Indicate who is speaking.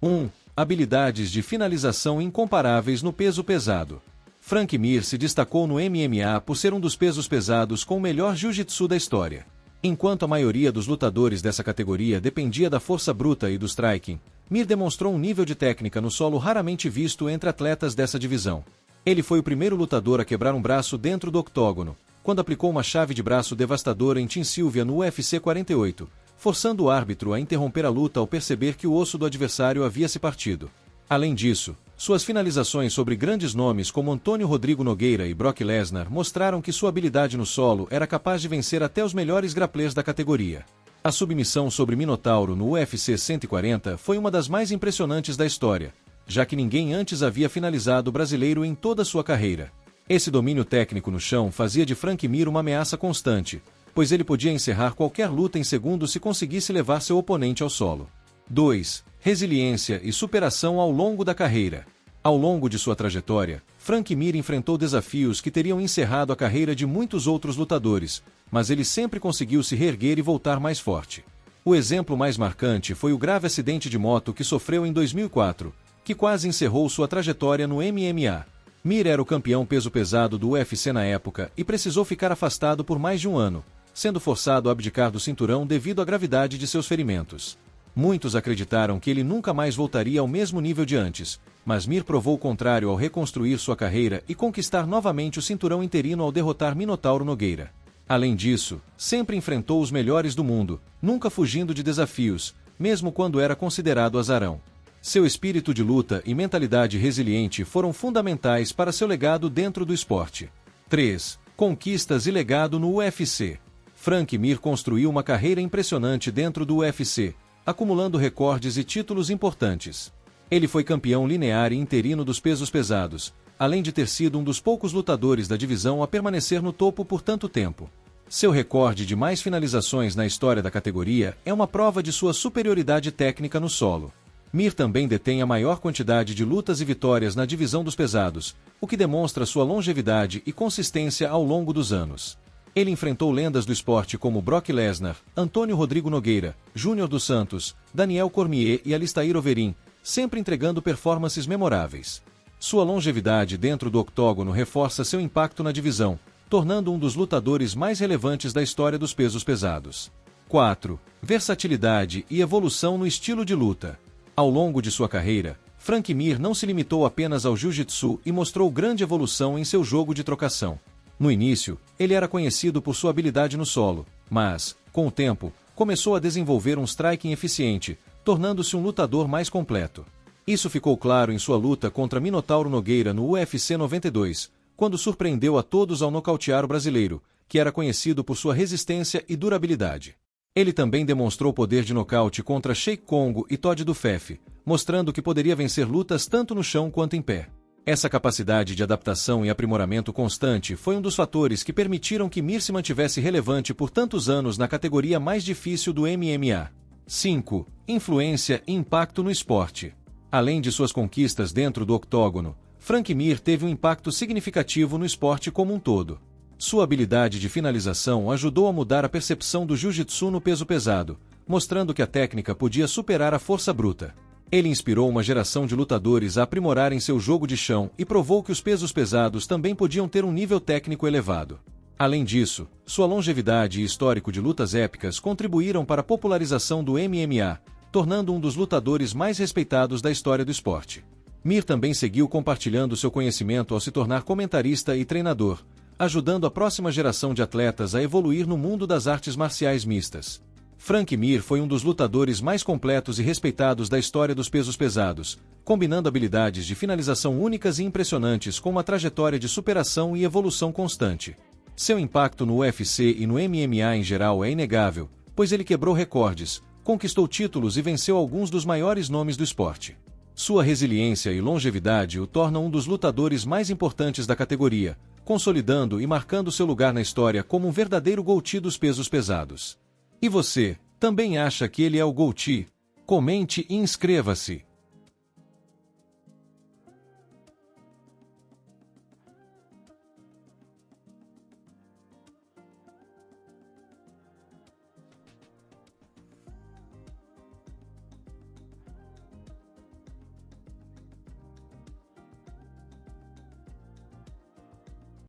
Speaker 1: 1. Habilidades de finalização incomparáveis no peso pesado. Frank Mir se destacou no MMA por ser um dos pesos pesados com o melhor jiu-jitsu da história. Enquanto a maioria dos lutadores dessa categoria dependia da força bruta e do striking, Mir demonstrou um nível de técnica no solo raramente visto entre atletas dessa divisão. Ele foi o primeiro lutador a quebrar um braço dentro do octógono, quando aplicou uma chave de braço devastadora em Tim Sylvia no UFC 48, forçando o árbitro a interromper a luta ao perceber que o osso do adversário havia se partido. Além disso, suas finalizações sobre grandes nomes como Antônio Rodrigo Nogueira e Brock Lesnar mostraram que sua habilidade no solo era capaz de vencer até os melhores grapplers da categoria. A submissão sobre Minotauro no UFC 140 foi uma das mais impressionantes da história, já que ninguém antes havia finalizado o brasileiro em toda sua carreira. Esse domínio técnico no chão fazia de Frank Mir uma ameaça constante, pois ele podia encerrar qualquer luta em segundos se conseguisse levar seu oponente ao solo. 2. Resiliência e superação ao longo da carreira. Ao longo de sua trajetória, Frank Mir enfrentou desafios que teriam encerrado a carreira de muitos outros lutadores, mas ele sempre conseguiu se reerguer e voltar mais forte. O exemplo mais marcante foi o grave acidente de moto que sofreu em 2004, que quase encerrou sua trajetória no MMA. Mir era o campeão peso pesado do UFC na época e precisou ficar afastado por mais de um ano, sendo forçado a abdicar do cinturão devido à gravidade de seus ferimentos. Muitos acreditaram que ele nunca mais voltaria ao mesmo nível de antes, mas Mir provou o contrário ao reconstruir sua carreira e conquistar novamente o cinturão interino ao derrotar Minotauro Nogueira. Além disso, sempre enfrentou os melhores do mundo, nunca fugindo de desafios, mesmo quando era considerado azarão. Seu espírito de luta e mentalidade resiliente foram fundamentais para seu legado dentro do esporte. 3. Conquistas e legado no UFC. Frank Mir construiu uma carreira impressionante dentro do UFC, acumulando recordes e títulos importantes. Ele foi campeão linear e interino dos pesos pesados, além de ter sido um dos poucos lutadores da divisão a permanecer no topo por tanto tempo. Seu recorde de mais finalizações na história da categoria é uma prova de sua superioridade técnica no solo. Mir também detém a maior quantidade de lutas e vitórias na divisão dos pesados, o que demonstra sua longevidade e consistência ao longo dos anos. Ele enfrentou lendas do esporte como Brock Lesnar, Antônio Rodrigo Nogueira, Júnior dos Santos, Daniel Cormier e Alistair Overeem, sempre entregando performances memoráveis. Sua longevidade dentro do octógono reforça seu impacto na divisão, tornando um dos lutadores mais relevantes da história dos pesos pesados. 4. Versatilidade e evolução no estilo de luta. Ao longo de sua carreira, Frank Mir não se limitou apenas ao jiu-jitsu e mostrou grande evolução em seu jogo de trocação. No início, ele era conhecido por sua habilidade no solo, mas, com o tempo, começou a desenvolver um striking eficiente, tornando-se um lutador mais completo. Isso ficou claro em sua luta contra Minotauro Nogueira no UFC 92, quando surpreendeu a todos ao nocautear o brasileiro, que era conhecido por sua resistência e durabilidade. Ele também demonstrou poder de nocaute contra Sheik Kongo e Todd Dufeff, mostrando que poderia vencer lutas tanto no chão quanto em pé. Essa capacidade de adaptação e aprimoramento constante foi um dos fatores que permitiram que Mir se mantivesse relevante por tantos anos na categoria mais difícil do MMA. 5. Influência e impacto no esporte. Além de suas conquistas dentro do octógono, Frank Mir teve um impacto significativo no esporte como um todo. Sua habilidade de finalização ajudou a mudar a percepção do jiu-jitsu no peso pesado, mostrando que a técnica podia superar a força bruta. Ele inspirou uma geração de lutadores a aprimorarem seu jogo de chão e provou que os pesos pesados também podiam ter um nível técnico elevado. Além disso, sua longevidade e histórico de lutas épicas contribuíram para a popularização do MMA, tornando um dos lutadores mais respeitados da história do esporte. Mir também seguiu compartilhando seu conhecimento ao se tornar comentarista e treinador, ajudando a próxima geração de atletas a evoluir no mundo das artes marciais mistas. Frank Mir foi um dos lutadores mais completos e respeitados da história dos pesos pesados, combinando habilidades de finalização únicas e impressionantes com uma trajetória de superação e evolução constante. Seu impacto no UFC e no MMA em geral é inegável, pois ele quebrou recordes, conquistou títulos e venceu alguns dos maiores nomes do esporte. Sua resiliência e longevidade o tornam um dos lutadores mais importantes da categoria, consolidando e marcando seu lugar na história como um verdadeiro GOAT dos pesos pesados. E você, também acha que ele é o GOAT? Comente e inscreva-se!